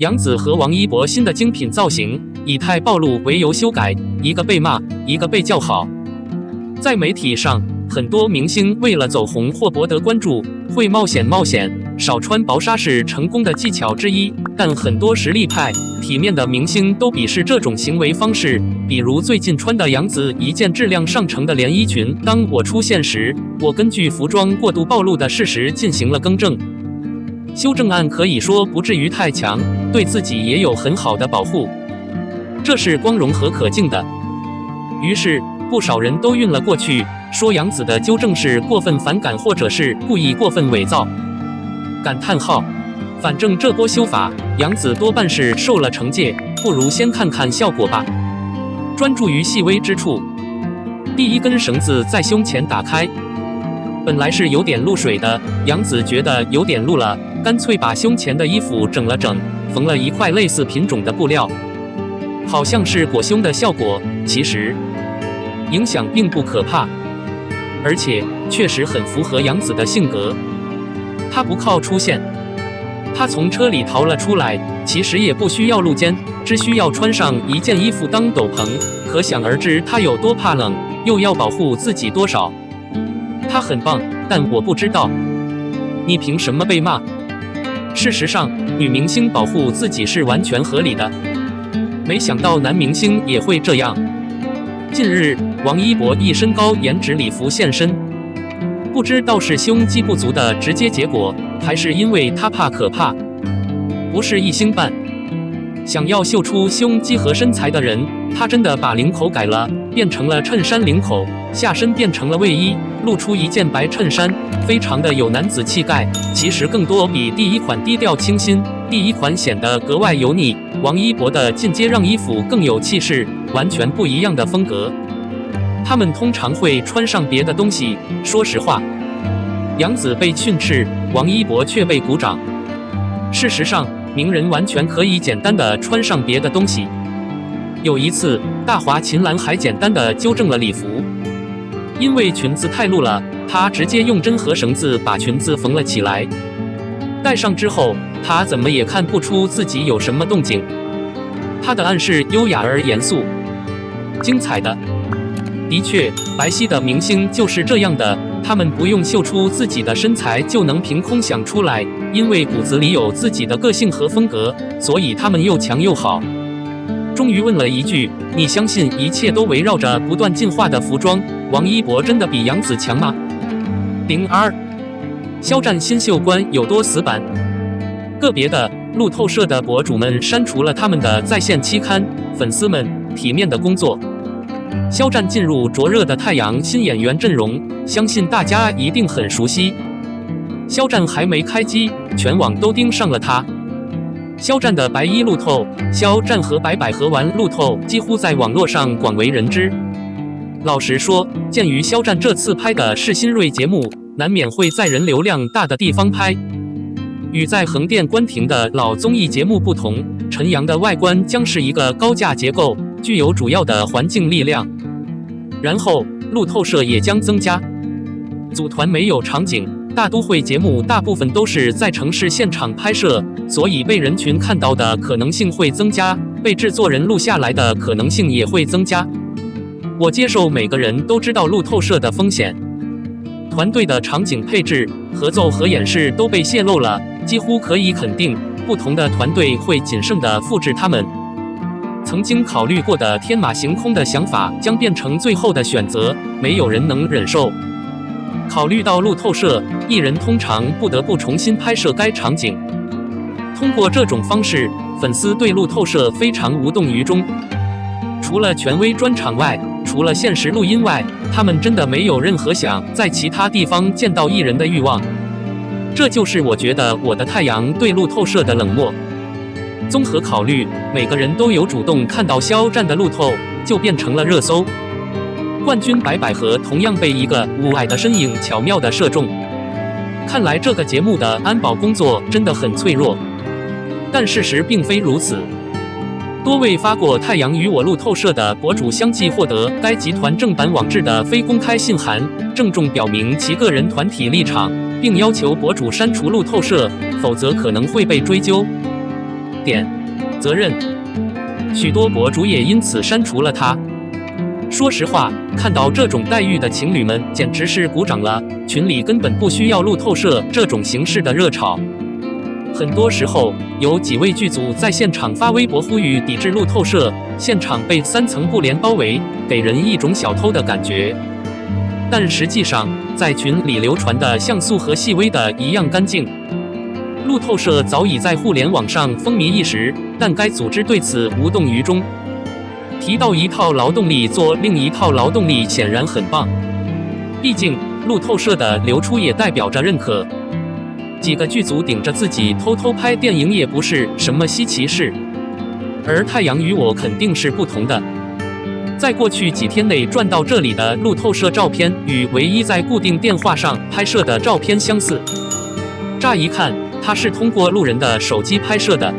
杨紫和王一博新的精品造型以太暴露为由修改，一个被骂，一个被叫好。在媒体上，很多明星为了走红或博得关注，会冒险，少穿薄纱是成功的技巧之一。但很多实力派、体面的明星都鄙视这种行为方式，比如最近穿的杨紫一件质量上乘的连衣裙。当我出现时，我根据服装过度暴露的事实进行了更正。修正案可以说不至于太强，对自己也有很好的保护，这是光荣和可敬的。于是不少人都晕了过去，说杨紫的纠正是过分反感，或者是故意过分伪造。感叹号！反正这波修法，杨紫多半是受了惩戒，不如先看看效果吧。专注于细微之处，第一根绳子在胸前打开，本来是有点露水的，杨紫觉得有点露了，干脆把胸前的衣服整了整，缝了一块类似品种的布料，好像是裹胸的效果，其实影响并不可怕，而且确实很符合杨紫的性格。她不靠出现，她从车里逃了出来，其实也不需要露肩，只需要穿上一件衣服当斗篷，可想而知她有多怕冷，又要保护自己多少。她很棒，但我不知道你凭什么被骂。事实上，女明星保护自己是完全合理的，没想到男明星也会这样。近日，王一博一身高颜值礼服现身，不知道是胸肌不足的直接结果，还是因为他怕可怕，不是一星半。想要秀出胸肌和身材的人，他真的把领口改了，变成了衬衫领口，下身变成了卫衣，露出一件白衬衫，非常的有男子气概。其实更多比第一款低调清新，第一款显得格外油腻。王一博的进阶让衣服更有气势，完全不一样的风格。他们通常会穿上别的东西。说实话，杨紫被训斥，王一博却被鼓掌。事实上，名人完全可以简单的穿上别的东西。有一次，大华秦岚还简单的纠正了礼服，因为裙子太露了，她直接用针和绳子把裙子缝了起来。戴上之后，她怎么也看不出自己有什么动静。她的暗示优雅而严肃，精彩的。的确，白皙的明星就是这样的，他们不用秀出自己的身材就能凭空想出来，因为骨子里有自己的个性和风格，所以他们又强又好。终于问了一句：你相信一切都围绕着不断进化的服装？王一博真的比杨紫强吗？02肖战新秀官有多死板？个别的路透社的博主们删除了他们的在线期刊，粉丝们体面的工作。肖战进入灼热的太阳新演员阵容，相信大家一定很熟悉。肖战还没开机，全网都盯上了他。肖战的白衣路透，肖战和白百合玩路透，几乎在网络上广为人知。老实说，鉴于肖战这次拍的是新锐节目，难免会在人流量大的地方拍。与在横店关停的老综艺节目不同，陈阳的外观将是一个高架结构，具有主要的环境力量。然后，路透社也将增加组团没有场景，大都会节目大部分都是在城市现场拍摄，所以被人群看到的可能性会增加，被制作人录下来的可能性也会增加。我接受每个人都知道路透社的风险，团队的场景配置、合奏和演示都被泄露了，几乎可以肯定，不同的团队会谨慎地复制他们曾经考虑过的天马行空的想法，将变成最后的选择，没有人能忍受。考虑到路透社，艺人通常不得不重新拍摄该场景。通过这种方式，粉丝对路透社非常无动于衷。除了权威专场外，除了现实录音外，他们真的没有任何想在其他地方见到艺人的欲望。这就是我觉得我的太阳对路透社的冷漠。综合考虑，每个人都有主动看到肖战的路透，就变成了热搜。冠军白百合同样被一个无矮的身影巧妙地射中。看来这个节目的安保工作真的很脆弱，但事实并非如此。多位发过太阳与我路透社的博主相继获得该集团正版网志的非公开信函，郑重表明其个人团体立场，并要求博主删除路透社，否则可能会被追究。点责任，许多博主也因此删除了他。说实话，看到这种待遇的情侣们简直是鼓掌了，群里根本不需要路透社这种形式的热炒。很多时候，有几位剧组在现场发微博呼吁抵制路透社，现场被3层布帘包围，给人一种小偷的感觉。但实际上，在群里流传的像素和细微的一样干净。路透社早已在互联网上风靡一时，但该组织对此无动于衷。提到一套劳动力做另一套劳动力显然很棒，毕竟路透社的流出也代表着认可。几个剧组顶着自己偷偷拍电影也不是什么稀奇事，而太阳与我肯定是不同的。在过去几天内转到这里的路透社照片与唯一在固定电话上拍摄的照片相似，乍一看它是通过路人的手机拍摄的。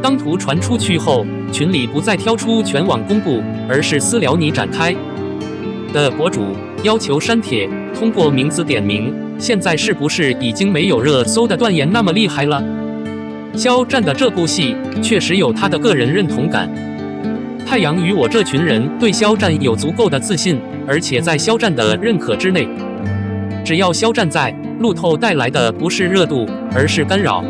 当图传出去后，群里不再挑出全网公布，而是私聊你展开的博主要求删帖，通过名字点名。现在是不是已经没有热搜的断言那么厉害了？肖战的这部戏确实有他的个人认同感。太阳与我这群人对肖战有足够的自信，而且在肖战的认可之内。只要肖战在，路透带来的不是热度，而是干扰。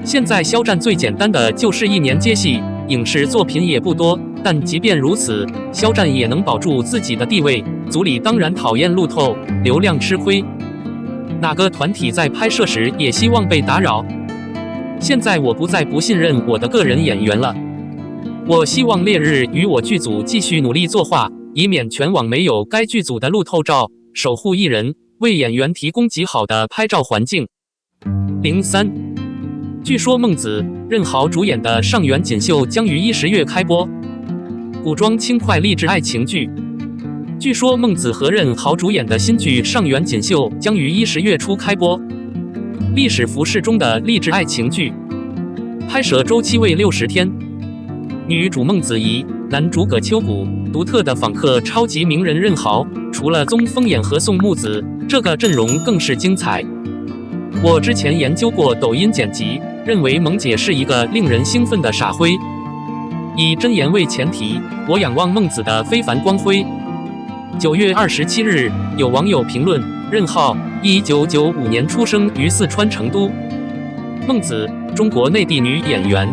现在肖战最简单的就是1年接戏，影视作品也不多，但即便如此，肖战也能保住自己的地位。组里当然讨厌路透，流量吃亏。哪个团体在拍摄时也希望被打扰？现在我不再不信任我的个人演员了。我希望烈日与我剧组继续努力作画，以免全网没有该剧组的路透照，守护艺人，为演员提供极好的拍照环境。03，据说孟子、任豪主演的《上元锦绣》将于10月开播，古装轻快励志爱情剧。据说孟子和任豪主演的新剧《上元锦绣》将于10月初开播，历史服饰中的励志爱情剧，拍摄周期为60天。女主孟子怡，男主葛秋谷，独特的访客超级名人任豪，除了宗风眼和宋木子，这个阵容更是精彩。我之前研究过抖音剪辑，认为萌姐是一个令人兴奋的傻灰。以真言为前提，我仰望孟子的非凡光辉。9月27日，有网友评论：任浩，1995年出生于四川成都。孟子，中国内地女演员。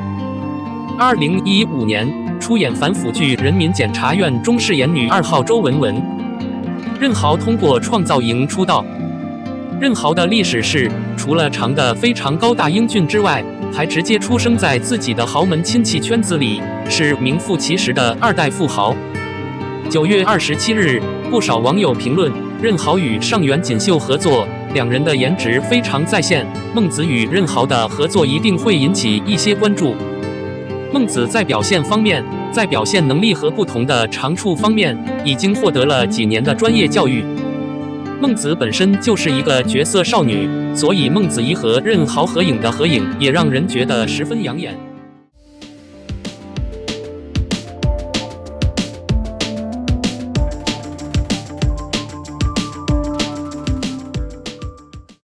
2015年出演反腐剧《人民检察院》中饰演女2号周文文。任豪通过创造营出道。任豪的历史是，除了长得非常高大英俊之外，还直接出生在自己的豪门亲戚圈子里，是名副其实的2代富豪。9月27日，不少网友评论任豪与上元锦绣合作，两人的颜值非常在线。孟子与任豪的合作一定会引起一些关注。孟子在表现方面，在表现能力和不同的长处方面，已经获得了几年的专业教育。孟子本身就是一个绝色少女，所以孟子怡和任豪合影的合影也让人觉得十分养眼。